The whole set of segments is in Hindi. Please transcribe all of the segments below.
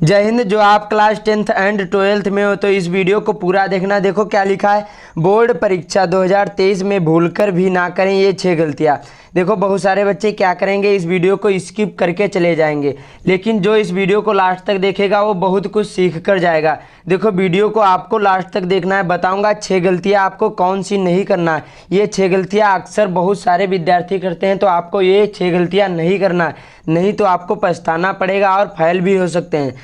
जय हिंद। जो आप क्लास 10th एंड 12th में हो तो इस वीडियो को पूरा देखना। देखो क्या लिखा है, बोर्ड परीक्षा 2023 में भूलकर भी ना करें ये 6 गलतियां। देखो बहुत सारे बच्चे क्या करेंगे, इस वीडियो को स्किप करके चले जाएंगे, लेकिन जो इस वीडियो को लास्ट तक देखेगा वो बहुत कुछ सीख कर जाएगा। देखो वीडियो को आपको लास्ट तक देखना है, बताऊंगा 6 गलतियां आपको कौन सी नहीं करना है। ये 6 गलतियां अक्सर बहुत सारे विद्यार्थी करते हैं, तो आपको ये 6 गलतियां नहीं करना है, नहीं तो आपको पछताना पड़ेगा और फेल भी हो सकते हैं।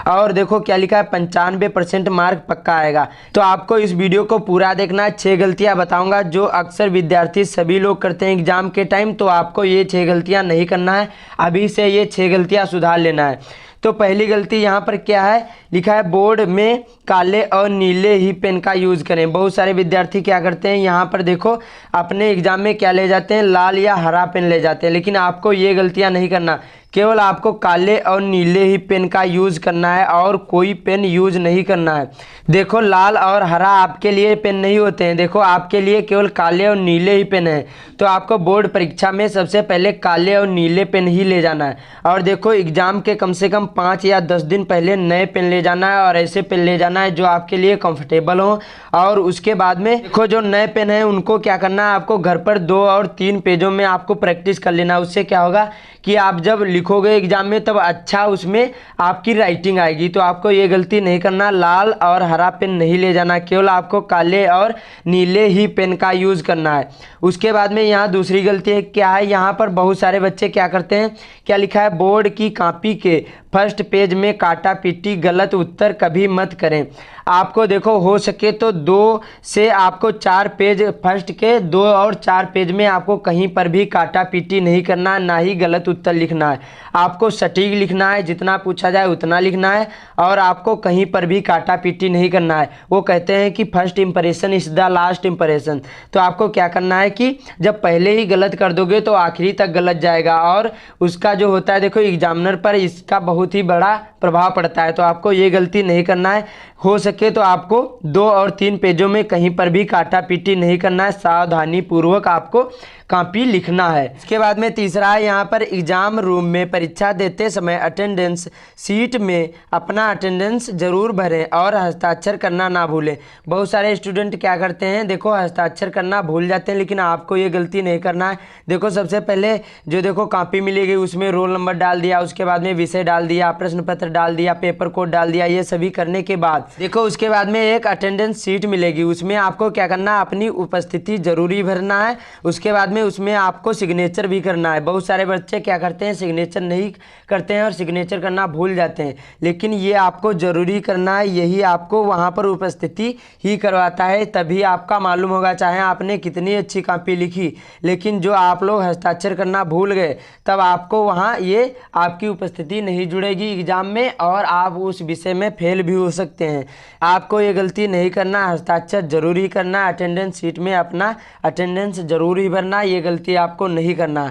और देखो क्या लिखा है, 95% मार्क पक्का आएगा। तो आपको इस वीडियो को पूरा देखना है। 6 गलतियां बताऊंगा जो अक्सर विद्यार्थी सभी लोग करते हैं एग्जाम के टाइम, तो आपको ये 6 गलतियां नहीं करना है, अभी से ये 6 गलतियां सुधार लेना है। तो पहली गलती यहाँ पर क्या है, लिखा है बोर्ड में काले और नीले ही पेन का यूज़ करें। बहुत सारे विद्यार्थी क्या करते हैं, यहाँ पर देखो अपने एग्जाम में क्या ले जाते हैं, लाल या हरा पेन ले जाते हैं, लेकिन आपको ये गलतियाँ नहीं करना। केवल आपको काले और नीले ही पेन का यूज़ करना है और कोई पेन यूज़ नहीं करना है। देखो लाल और हरा आपके लिए पेन नहीं होते हैं, देखो आपके लिए केवल काले और नीले ही पेन है। तो आपको बोर्ड परीक्षा में सबसे पहले काले और नीले पेन ही ले जाना है। और देखो एग्जाम के कम से कम 5 या 10 दिन पहले नए पेन ले जाना है, और ऐसे पेन ले जाना है जो आपके लिए कंफर्टेबल हो। और उसके बाद में देखो जो नए पेन है उनको क्या करना है, आपको घर पर 2 और 3 पेजों में आपको प्रैक्टिस कर लेना। उससे क्या होगा कि आप जब लिखोगे एग्जाम में तब अच्छा उसमें आपकी राइटिंग आएगी। तो आपको ये गलती नहीं करना, लाल और हरा पेन नहीं ले जाना, केवल आपको काले और नीले ही पेन का यूज़ करना है। उसके बाद में यहाँ दूसरी गलती क्या है, यहाँ पर बहुत सारे बच्चे क्या करते हैं, क्या लिखा है, बोर्ड की कॉपी के फर्स्ट पेज में काटा पीटी गलत उत्तर कभी मत करें। आपको देखो हो सके तो 2 से आपको 4 पेज, फर्स्ट के 2 और 4 पेज में आपको कहीं पर भी काटा पीटी नहीं करना है, ना ही गलत उत्तर लिखना है। आपको सटीक लिखना है, जितना पूछा जाए उतना लिखना है, और आपको कहीं पर भी काटा पीटी नहीं करना है। वो कहते हैं कि first impression is the last impression. तो आपको क्या करना है कि जब पहले ही गलत कर दोगे तो आखिरी तक गलत जाएगा, और उसका जो होता है देखो एग्जामिनर पर इसका बहुत ही बड़ा प्रभाव पड़ता है। तो आपको ये गलती नहीं करना है। हो सके तो आपको 2 और 3 पेजों में कहीं पर भी काटा पीटी नहीं करना है, सावधानी पूर्वक आपको कॉपी लिखना है। इसके बाद में तीसरा है, यहाँ पर एग्जाम रूम में परीक्षा देते समय अटेंडेंस सीट में अपना अटेंडेंस जरूर भरें और हस्ताक्षर करना ना भूलें। बहुत सारे स्टूडेंट क्या करते हैं, देखो हस्ताक्षर करना भूल जाते हैं, लेकिन आपको ये गलती नहीं करना है। देखो सबसे पहले जो देखो कॉपी मिलेगी उसमें रोल नंबर डाल दिया, उसके बाद में विषय डाल दिया, प्रश्न पत्र डाल दिया, पेपर कोड डाल दिया। ये सभी करने के बाद देखो उसके बाद में एक अटेंडेंस सीट मिलेगी, उसमें आपको क्या करना है, अपनी उपस्थिति जरूरी भरना है। उसके बाद में उसमें आपको सिग्नेचर भी करना है। बहुत सारे बच्चे क्या करते हैं, सिग्नेचर नहीं करते हैं और सिग्नेचर करना भूल जाते हैं, लेकिन ये आपको जरूरी करना है। यही आपको वहाँ पर उपस्थिति ही करवाता है, तभी आपका मालूम होगा चाहे आपने कितनी अच्छी कॉपी लिखी, लेकिन जो आप लोग हस्ताक्षर करना भूल गए तब आपको वहाँ ये आपकी उपस्थिति नहीं जुड़ेगी एग्जाम में, और आप उस विषय में फेल भी हो सकते हैं। आपको ये गलती नहीं करना, हस्ताक्षर जरूरी करना, अटेंडेंस सीट में अपना अटेंडेंस जरूरी भरना, ये गलती आपको नहीं करना।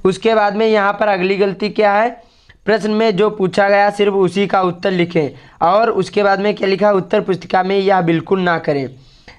उसके बाद में यहाँ पर अगली गलती क्या है, प्रश्न में जो पूछा गया सिर्फ उसी का उत्तर लिखें। और उसके बाद में क्या लिखा, उत्तर पुस्तिका में यह बिल्कुल ना करें।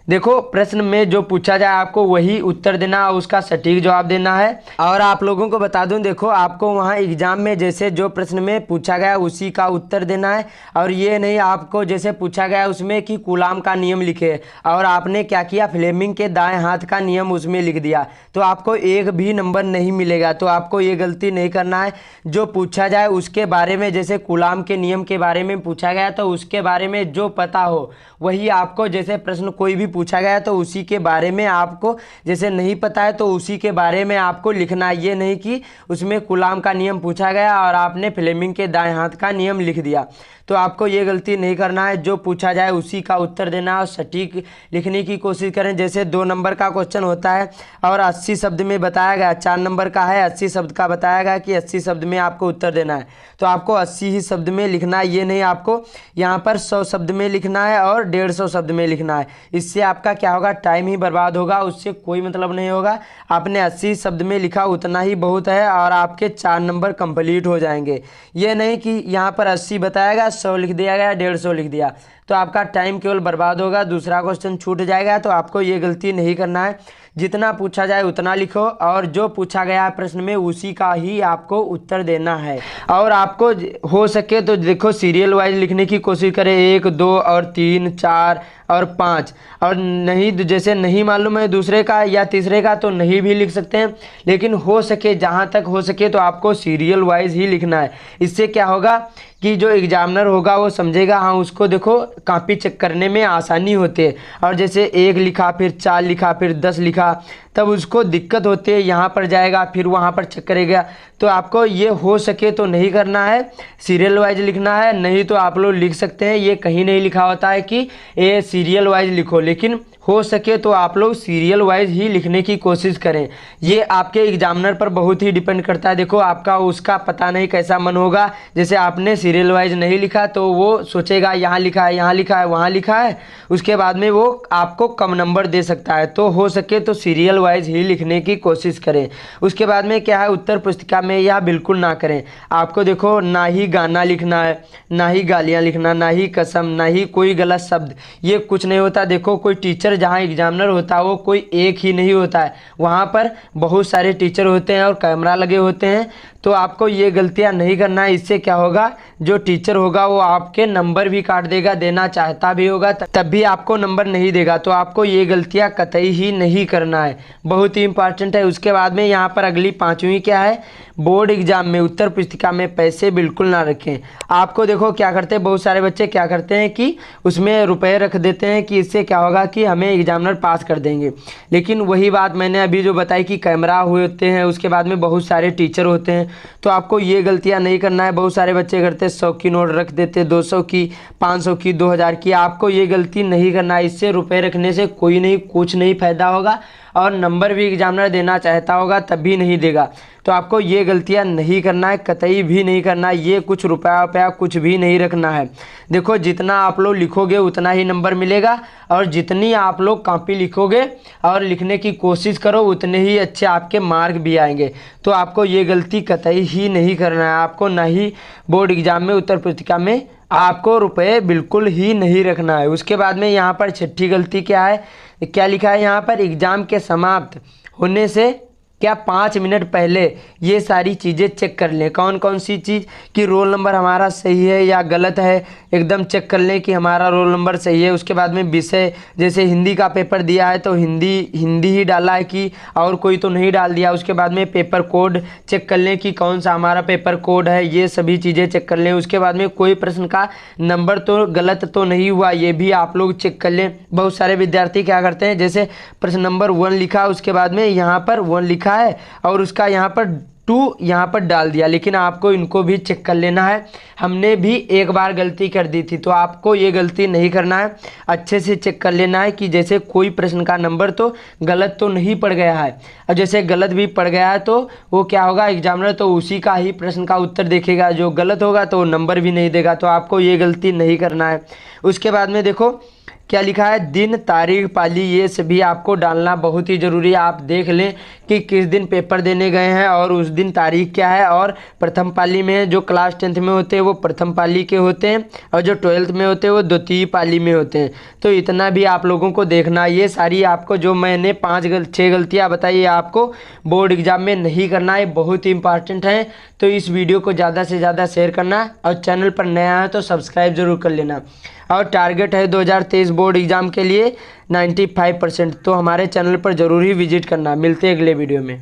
देखो प्रश्न में जो पूछा जाए आपको वही उत्तर देना और उसका सटीक जवाब देना है। और आप लोगों को बता दूं, देखो आपको वहाँ एग्जाम में जैसे जो प्रश्न में पूछा गया उसी का उत्तर देना है, और ये नहीं आपको जैसे पूछा गया उसमें कि कूलाम का नियम लिखे और आपने क्या किया, फ्लेमिंग के दाएं हाथ का नियम उसमें लिख दिया, तो आपको एक भी नंबर नहीं मिलेगा। तो आपको ये गलती नहीं करना है। जो पूछा जाए उसके बारे में, जैसे कूलाम के नियम के बारे में पूछा गया तो उसके बारे में जो पता हो वही आपको, जैसे प्रश्न कोई भी पूछा गया तो उसी के बारे में आपको, जैसे नहीं पता है तो उसी के बारे में आपको लिखना है। ये नहीं कि उसमें कूलाम का नियम पूछा गया और आपने फ्लेमिंग के दाएं हाथ का नियम लिख दिया। तो आपको ये गलती नहीं करना है। जो पूछा जाए उसी का उत्तर देना और सटीक लिखने की कोशिश करें। जैसे 2 नंबर का क्वेश्चन होता है और 80 शब्द में बताया गया, 4 नंबर का है 80 शब्द का बताया गया कि 80 शब्द में आपको उत्तर देना है, तो आपको 80 ही शब्द में लिखना है। ये नहीं आपको यहाँ पर 100 शब्द में लिखना है और 150 शब्द में लिखना है। इससे आपका क्या होगा, टाइम ही बर्बाद होगा, उससे कोई मतलब नहीं होगा। आपने 80 शब्द में लिखा उतना ही बहुत है और आपके 4 नंबर कंप्लीट हो जाएंगे। ये नहीं कि यहाँ पर 80 बताएगा, 100 लिख दिया गया, 150 लिख दिया, तो आपका टाइम केवल बर्बाद होगा, दूसरा क्वेश्चन छूट जाएगा। तो आपको ये गलती नहीं करना है। जितना पूछा जाए उतना लिखो और जो पूछा गया है प्रश्न में उसी का ही आपको उत्तर देना है। और आपको हो सके तो देखो सीरियल वाइज लिखने की कोशिश करें, 1, 2 और 3, 4 और 5। और नहीं जैसे नहीं मालूम है दूसरे का या तीसरे का तो नहीं भी लिख सकते हैं, लेकिन हो सके जहाँ तक हो सके तो आपको सीरियल वाइज ही लिखना है। इससे क्या होगा कि जो एग्जामिनर होगा वो समझेगा, हाँ उसको देखो कॉपी चेक करने में आसानी होती है। और जैसे 1 लिखा, फिर 4 लिखा, फिर 10 लिखा, तब उसको दिक्कत होती है, यहाँ पर जाएगा फिर वहाँ पर चेक करेगा। तो आपको ये हो सके तो नहीं करना है, सीरियल वाइज लिखना है। नहीं तो आप लोग लिख सकते हैं, ये कहीं नहीं लिखा होता है कि ये सीरियल वाइज लिखो, लेकिन हो सके तो आप लोग सीरियल वाइज ही लिखने की कोशिश करें। ये आपके एग्जामिनर पर बहुत ही डिपेंड करता है। देखो आपका उसका पता नहीं कैसा मन होगा, जैसे आपने सीरियल वाइज नहीं लिखा तो वो सोचेगा यहाँ लिखा है, यहाँ लिखा है, वहाँ लिखा है, उसके बाद में वो आपको कम नंबर दे सकता है। तो हो सके तो सीरियल वाइज ही लिखने की कोशिश करें। उसके बाद में क्या है, उत्तर पुस्तिका में यह बिल्कुल ना करें। आपको देखो ना ही गाना लिखना है, ना ही गालियाँ लिखना, ना ही कसम, ना ही कोई गलत शब्द, ये कुछ नहीं होता। देखो कोई टीचर जहाँ एग्जामिनर होता है वो कोई एक ही नहीं होता है, वहाँ पर बहुत सारे टीचर होते हैं और कैमरा लगे होते हैं। तो आपको ये गलतियाँ नहीं करना है। इससे क्या होगा, जो टीचर होगा वो आपके नंबर भी काट देगा, देना चाहता भी होगा तब भी आपको नंबर नहीं देगा। तो आपको ये गलतियाँ कतई ही नहीं करना है, बहुत ही इंपॉर्टेंट है। उसके बाद में यहाँ पर अगली 5वीं क्या है, बोर्ड एग्जाम में उत्तर पुस्तिका में पैसे बिल्कुल ना रखें। आपको देखो क्या करते हैं, बहुत सारे बच्चे क्या करते हैं कि उसमें रुपए रख देते हैं कि इससे क्या होगा कि हमें एग्जामिनर पास कर देंगे। लेकिन वही बात मैंने अभी जो बताई कि कैमरा होते हैं, उसके बाद में बहुत सारे टीचर होते हैं, तो आपको ये गलतियां नहीं करना है। बहुत सारे बच्चे करते हैं 100 की नोट रख देते, 200 की, 500 की, 2000 की। आपको ये गलती नहीं करना है। इससे रुपए रखने से कोई नहीं, कुछ नहीं फायदा होगा और नंबर भी एग्जामिनर देना चाहता होगा तब भी नहीं देगा। तो आपको ये गलतियां नहीं करना है, कतई भी नहीं करना है। ये कुछ रुपया कुछ भी नहीं रखना है। देखो जितना आप लोग लिखोगे उतना ही नंबर मिलेगा, और जितनी आप लोग कॉपी लिखोगे और लिखने की कोशिश करो उतने ही अच्छे आपके मार्क भी आएंगे। तो आपको ये गलती कतई ही नहीं करना है। आपको ना ही बोर्ड एग्जाम में उत्तर पुस्तिका में आपको रुपए बिल्कुल ही नहीं रखना है। उसके बाद में यहाँ पर 6ठी गलती क्या है, क्या लिखा है यहाँ पर, एग्जाम के समाप्त होने से क्या 5 मिनट पहले ये सारी चीज़ें चेक कर लें। कौन कौन सी चीज़, कि रोल नंबर हमारा सही है या गलत है, एकदम चेक कर लें कि हमारा रोल नंबर सही है। उसके बाद में विषय, जैसे हिंदी का पेपर दिया है तो हिंदी ही डाला है कि और कोई तो नहीं डाल दिया। उसके बाद में पेपर कोड चेक कर लें कि कौन सा हमारा पेपर कोड है, ये सभी चीज़ें चेक कर लें। उसके बाद में कोई प्रश्न का नंबर तो गलत तो नहीं हुआ, ये भी आप लोग चेक कर लें। बहुत सारे विद्यार्थी क्या करते हैं, जैसे प्रश्न नंबर 1 लिखा, उसके बाद में यहाँ पर 1 लिखा है और उसका यहाँ पर 2 यहाँ पर डाल दिया, लेकिन आपको इनको भी चेक कर लेना है। हमने भी एक बार गलती कर दी थी, तो आपको ये गलती नहीं करना है। अच्छे से चेक कर लेना है कि जैसे कोई प्रश्न का नंबर तो गलत तो नहीं पड़ गया है, और जैसे गलत भी पड़ गया है तो वो क्या होगा, एग्जामिनर तो उसी का ही प्रश्न का उत्तर देखेगा, जो गलत होगा तो नंबर भी नहीं देगा। तो आपको ये गलती नहीं करना है। उसके बाद में देखो क्या लिखा है, दिन, तारीख, पाली, ये सभी आपको डालना बहुत ही ज़रूरी है। आप देख लें कि किस दिन पेपर देने गए हैं और उस दिन तारीख क्या है। और प्रथम पाली में जो क्लास 10th में होते हैं वो प्रथम पाली के होते हैं, और जो 12th में होते हैं वो द्वितीय पाली में होते हैं। तो इतना भी आप लोगों को देखना। ये सारी आपको जो मैंने 6 गलतियाँ बताई है आपको बोर्ड एग्जाम में नहीं करना है, बहुत ही इंपॉर्टेंट है। तो इस वीडियो को ज़्यादा से ज़्यादा शेयर करना, और चैनल पर नया है तो सब्सक्राइब जरूर कर लेना। और टारगेट है 2023 बोर्ड एग्ज़ाम के लिए 95%, तो हमारे चैनल पर ज़रूर ही विजिट करना। मिलते हैं अगले वीडियो में।